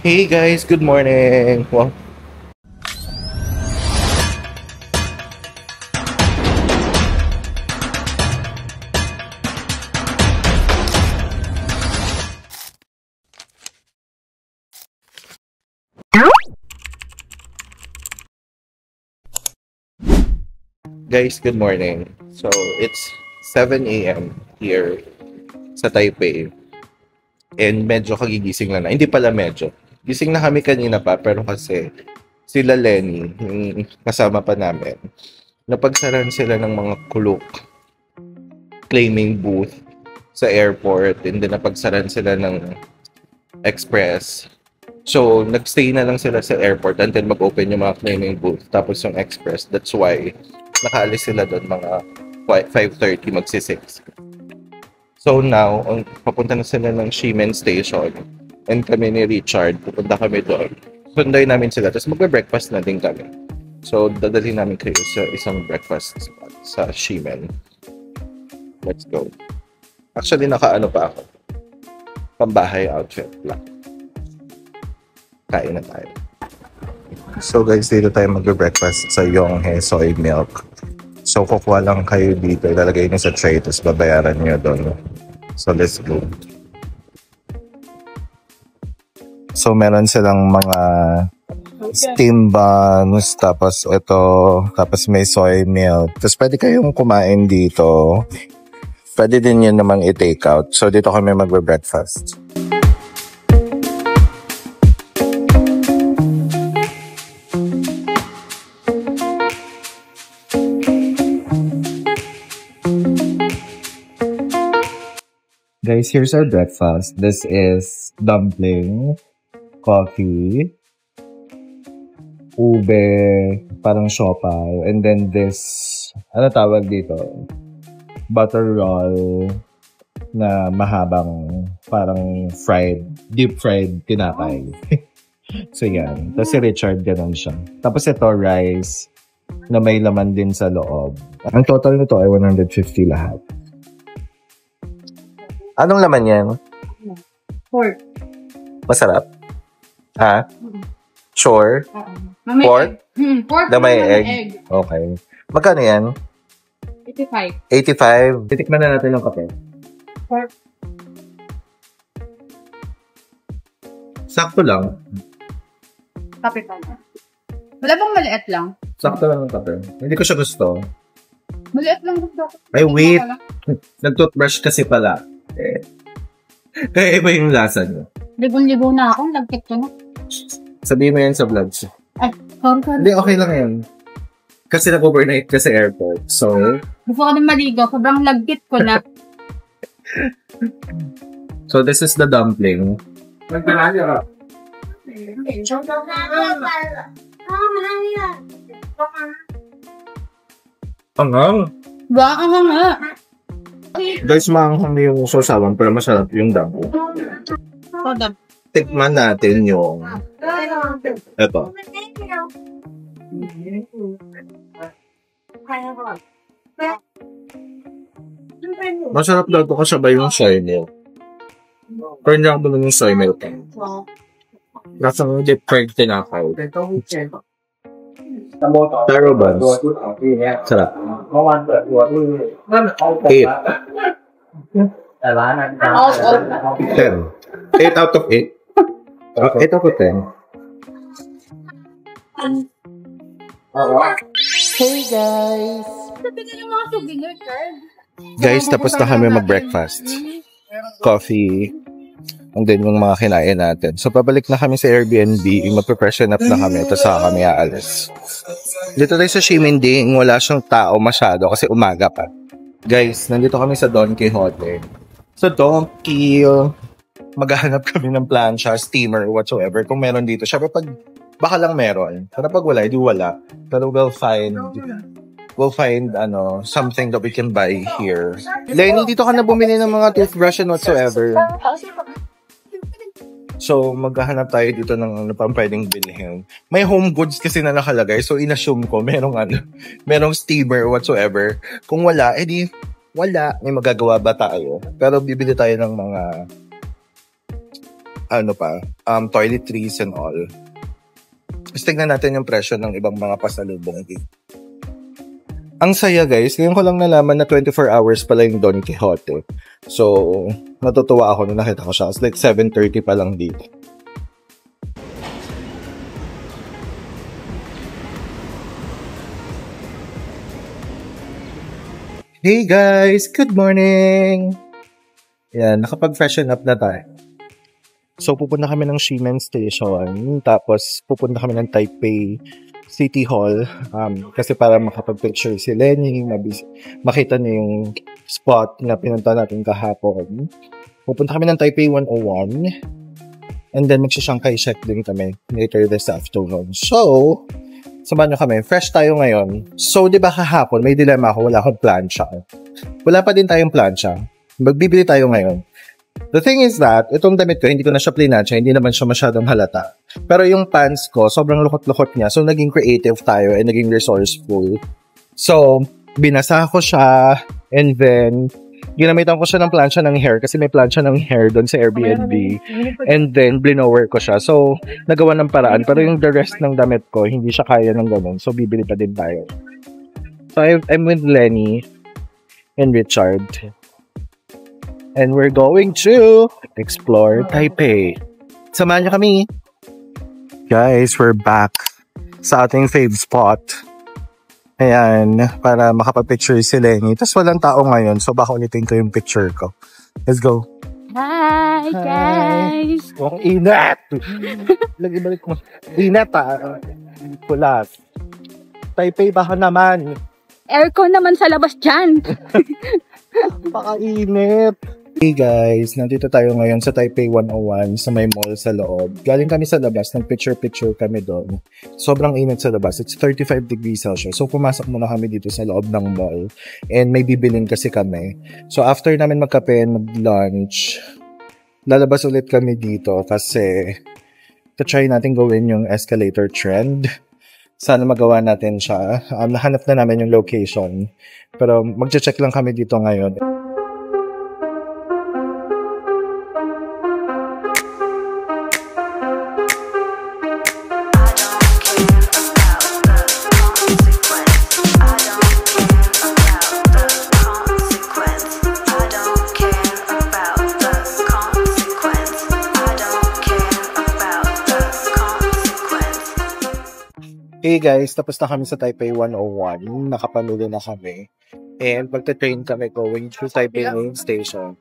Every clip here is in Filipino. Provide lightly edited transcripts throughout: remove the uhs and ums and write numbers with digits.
Hey guys, good morning. Well, guys, good morning. So, it's 7 a.m. here sa Taipei. And medyo kagigising lang na. Hindi pala medyo. Gising na kami kanina pa, pero kasi sila Lenny, yung kasama pa namin, napagsaran sila ng mga kulok claiming booth sa airport, and then napagsaran sila ng express. So, nagstay na lang sila sa airport until mag-open yung mga claiming booth. Tapos yung express, that's why nakaalis sila doon mga 5:30, magsi-6. So now, papunta na sila ng Ximen Station. And kami ni Richard, pupunta kami doon. Sunday namin sila, tapos magbe-breakfast na din kami. So, dadalhin namin kayo sa isang breakfast spot sa Ximen. Let's go. Actually, nakaano pa ako. Pambahay outfit lang. Kain na tayo. So guys, dito tayo magbe-breakfast sa Yonghe Soy Milk. So kukuha lang kayo dito, ilalagay nyo sa tray, tapos babayaran nyo doon. So let's go. So meron silang mga steam buns, tapos ito, tapos may soy milk. Tapos pwede kayong kumain dito. Pwede din yun naman i-take out. So dito kami magbe-breakfast. Guys, here's our breakfast. This is dumpling, coffee, ube, parang siopao, and then this, ano tawag dito? Butter roll na mahabang parang deep fried tinapay. So yan. Tapos si Richard, ganun siya. Tapos ito, rice na may laman din sa loob. Ang total nito ay 150 lahat. Anong laman yan? Pork. Masarap? Ha? Sure? May Pork? Egg. Pork Na may egg? egg. Okay. Magkano yan? 85. 85? Titikman na natin yung kape. Pork. Sakto lang. Kape pa na. Wala bang maliit lang? Sakto lang yung kape. Hindi ko siya gusto. Maliit lang gusto ko. Ay, wait. Nag-toothbrush kasi pala. Kaya iba yung lasa niyo. Libon-libon na ako. Nagkit ko na. Sabihin mo yan sa vlogs. Ay, sorry. Hindi, okay lang yan. Kasi nag-overnight ka sa airport. So, Gusto ko na maligo. Sobrang lagkit ko na. so this is the dumpling. Anghang. Baka nga. Guys, maanghang na yung sausawan pero masarap yung dumpling. Soda. Tikman natin yung eto. Masarap daw ito kasabay yung soy milk. Pero hindi ako yung soy milk. Lasang deep fried tinakaw. Taro buns. Sarap. 8. 10. 8 out of 8. 8 out of 10. Hey guys! Guys, tapos na kami mag-breakfast. Coffee. And then yung mga kinain natin. So, pabalik na kami sa Airbnb. Magpe-freshen up na kami. Tapos saka kami aalis. Dito tayo sa Ximending. Wala siyang tao masyado kasi umaga pa. Guys, nandito kami sa Don Quixote. So, Donkey, maghahanap kami ng plancha, steamer, whatsoever. Kung meron dito. Siyempre, baka lang meron. Pero pag wala, hindi wala. Pero we'll find something that we can buy here. Lenny, dito ka na bumili ng mga toothbrush and whatsoever. So, maghahanap tayo dito ng ano pang pwedeng bilhin. May home goods kasi na nakalagay. So, inassume ko merong steamer whatsoever. Kung wala, edi wala. May magagawa ba tayo? Pero bibili tayo ng mga toiletries and all. Tapos tignan natin yung presyo ng ibang mga pasalubong. Ang saya guys, ngayon ko lang nalaman na 24 hours pala yung Don Quixote. So, natutuwa ako nung nakita ko siya. It's like 7:30 pa lang dito. Hey guys! Good morning! Yan, nakapag-freshen up na tayo. So, pupunta kami ng Ximen Station, tapos pupunta kami ng Taipei City Hall kasi para makapag-picture si Lenny, makita niya yung spot na pinunta natin kahapon. Pupunta kami ng Taipei 101 and then magsisangkay check din kami later this afternoon. So, samahan nyo kami. Fresh tayo ngayon. So, di ba kahapon, may dilemma ako, wala akong plancha. Wala pa din tayong plancha. Magbibili tayo ngayon. The thing is that, itong damit ko, hindi ko na siya plinansya, hindi naman siya masyadong halata. Pero yung pants ko, sobrang lukot-lukot niya. So, naging creative tayo and naging resourceful. So, binasa ko siya and then, ginamitan ko siya ng plancha ng hair kasi may plancha ng hair doon sa Airbnb. And then, blinower ko siya. So, nagawa ng paraan. Pero yung the rest ng damit ko, hindi siya kaya ng ganun. So, bibili pa din tayo. So, I'm with Lenny and Richard. And we're going to explore Taipei. Samahan niyo kami. Guys, we're back sa ating fave spot. Ayan, para makapag-picture si Lenny. Tapos walang tao ngayon, so baka ulitin ko yung picture ko. Let's go. Hi, guys! Ang inat! Lagi-balik mo. Inat Pulas. Taipei, baka naman. Aircon naman sa labas dyan. Baka init. Hey guys, nandito tayo ngayon sa Taipei 101 sa may mall sa loob. Galing kami sa labas, nag-picture-picture kami doon. Sobrang init sa labas. It's 35 degrees Celsius. So pumasok muna kami dito sa loob ng mall. And may bibilin kasi kami. So after namin magkape and mag-lunch, lalabas ulit kami dito kasi try natin gawin yung escalator trend. Sana magawa natin siya. Nahanap na namin yung location. Pero mag-check lang kami dito ngayon. Hey guys, tapos na kami sa Taipei 101. Nakapamili na kami. And magta-train kami going to Taipei main station.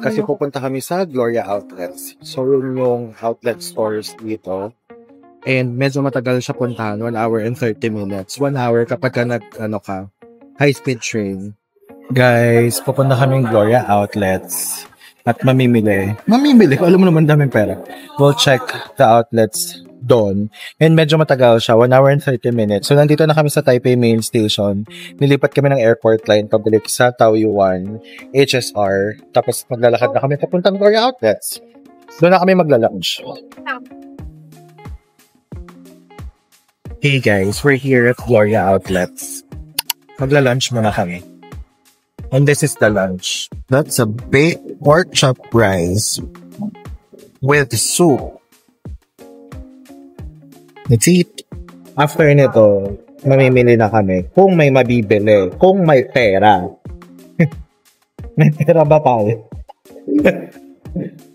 Kasi pupunta kami sa Gloria Outlets. So yun yung outlet stores dito. And medyo matagal siya puntahan. 1 hour and 30 minutes. 1 hour kapag ka high-speed train. Guys, pupunta kami Gloria Outlets. At mamimili. Alam mo naman daming pera. We'll check the outlets doon. And medyo matagal siya, 1 hour and 30 minutes. So, nandito na kami sa Taipei Main Station. Nilipat kami ng airport line pabalik sa Taoyuan, HSR. Tapos, maglalakad na kami papuntang Gloria Outlets. Doon na kami magla-lunch. Hey guys, we're here at Gloria Outlets. Magla-lunch muna kami. And this is the lunch. That's a baked pork chop rice with soup. Let's eat. After nito, mamimili na kami kung may mabibili, kung may pera. May pera ba tayo?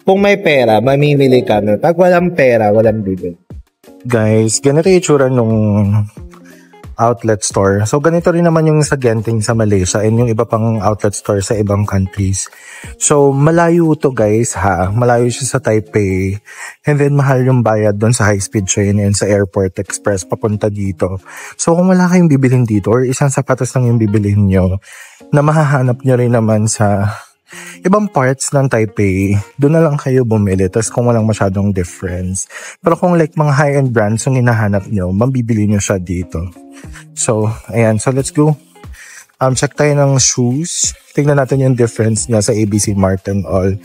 Kung may pera, mamimili kami. Pag walang pera, walang bibili. Guys, ganito yung itsura nung outlet store. So, ganito rin naman yung sa Genting sa Malaysia and yung iba pang outlet store sa ibang countries. So, malayo to guys ha. Malayo siya sa Taipei. And then, mahal yung bayad doon sa high-speed train and sa airport express papunta dito. So, kung wala kayong bibilhin dito or isang sapatos lang yung bibilhin nyo, na mahahanap nyo rin naman sa ibang parts ng Taipei, doon na lang kayo bumili. Tapos kung walang masyadong difference. Pero kung like mga high-end brands yung hinahanap nyo, mabibili nyo siya dito. So, ayan. So, let's go. Check tayo ng shoes. Tingnan natin yung difference niya sa ABC Mart and all.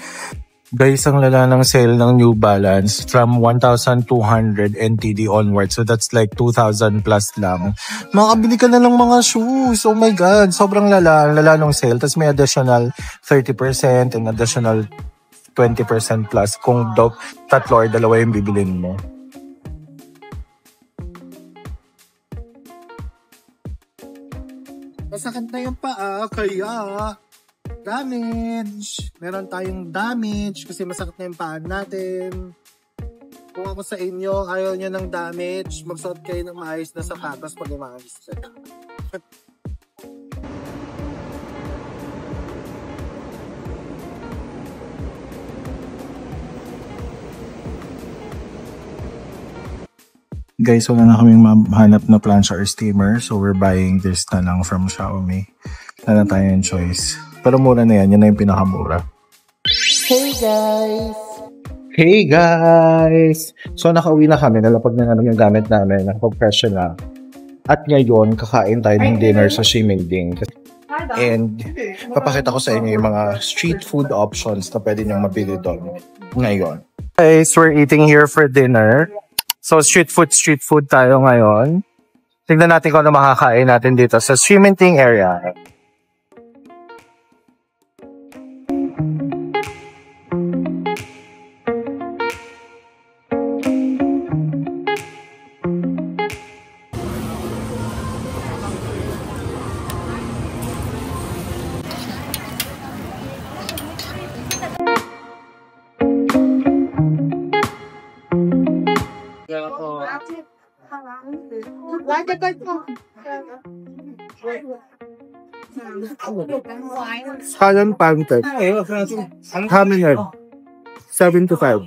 Guys, ang lala ng sale ng New Balance from 1,200 NTD onward. So, that's like 2,000 plus lang. Makabili ka na ng mga shoes. Oh my God. Sobrang lala. Ang lala ng sale. Tapos may additional 30% and additional 20% plus kung tatlo or dalawa yung bibilin mo. Masakit na yung paa, kaya damage. Meron tayong damage kasi masakit na yung paa natin. Kung ako sa inyo, ayaw nyo ng damage, magsuot kayo ng maayos na sapatos pag umalis ka. Guys, wala na kaming mahanap na plancha or steamer. So, we're buying this na lang from Xiaomi. Wala na tayong choice. Pero mura na yan. Yan na yung pinakamura. Hey guys! Hey guys! So, nakauwi na kami. Nalapag na namin yung gamit namin. Nakapag-pressure na. At ngayon, kakain tayo ng dinner sa Ximending. And, papakita ko sa inyo yung mga street food options na pwede niyong mabili doon ngayon. Guys, we're eating here for dinner. So, street food tayo ngayon. Tignan natin kung ano makakain natin dito sa Ximending area. Salon pancake. Haminer. 7 to 5.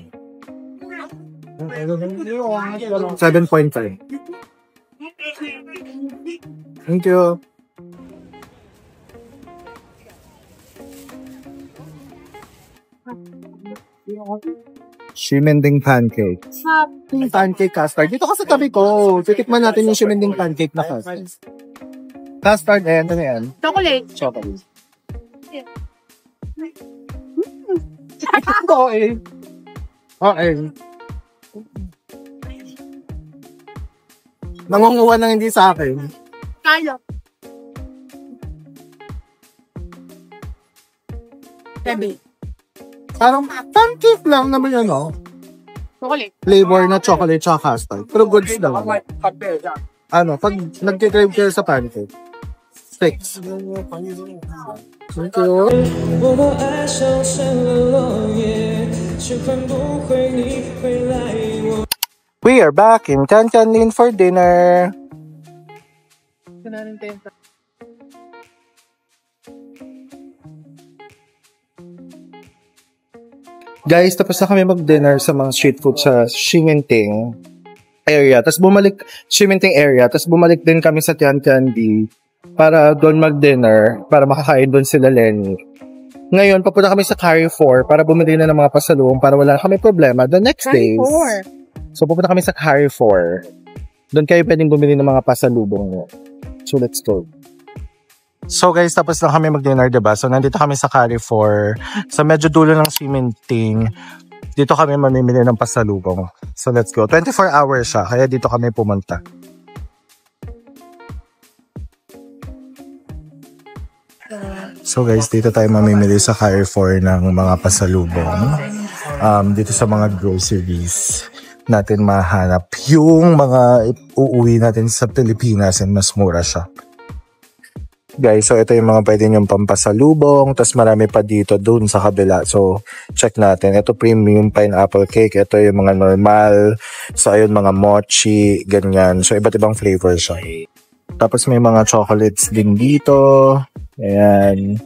7.5. Thank you. Ximending pancake. Pancake custard. Dito ka sa tabi ko. Titikman natin yung Ximending pancake na custard. Custard, ano yan? Chocolate. Chocolate. Okay. Okay. Nangunguha ng hindi sa akin. Kalo. Baby. Parang pancake lang naman yan, no? Chocolate. Flavor na chocolate tsaka custard. Pero goods lang. Ano, pag nag-crave kayo sa pancake, sticks. Thank you. We are back in Tiantianlin for dinner. Guys, tapos na kami mag-dinner sa mga street food sa Ximending area. Tapos bumalik, Ximending area. Tapos bumalik din kami sa Tiantianli para doon mag-dinner, para makakain doon sila Lenny. Ngayon, papunta kami sa Carrefour para bumili na ng mga pasalubong para wala kami problema the next days. So, pupunta kami sa Carrefour. Doon kayo pwedeng bumili ng mga pasalubong nyo. So, let's go. So guys, tapos lang kami mag-dinner, diba? So nandito kami sa Carrefour, sa medyo dulo ng Ximending. Dito kami mamimili ng pasalubong. So let's go. 24 hours siya, kaya dito kami pumunta. So guys, dito tayo mamimili sa Carrefour ng mga pasalubong. Dito sa mga groceries natin mahanap yung mga uuwi natin sa Pilipinas and mas mura siya. Guys, so ito yung mga pwede nyong pampasalubong. Tapos marami pa dito doon sa kabila. So, check natin. Ito premium pineapple cake. Ito yung mga normal. So, ayun mga mochi, ganyan. So, iba't ibang flavor siya. Tapos may mga chocolates din dito. Ayan.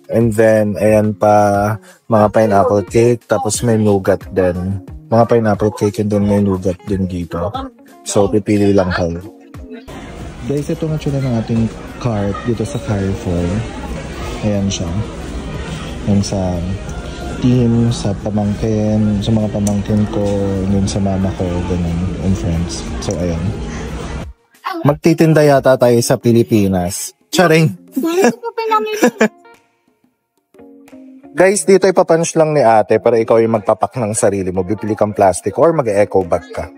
And then, ayan pa, mga pineapple cake. Tapos may nougat din. Mga pineapple cake and then may nougat din dito. So, pipili lang kayo. Guys, ito nga tsura ng ating cart dito sa Carrefour. Ayan siya. Ayan sa team, sa pamangkin, sa mga pamangkin ko, dun sa mama ko, ganun, and friends. So, ayan. Magtitinda yata tayo sa Pilipinas. Charing! Guys, dito ipapunch lang ni ate para ikaw yung magpapak ng sarili mo. Bibili kang plastic or mag-eco bag ka.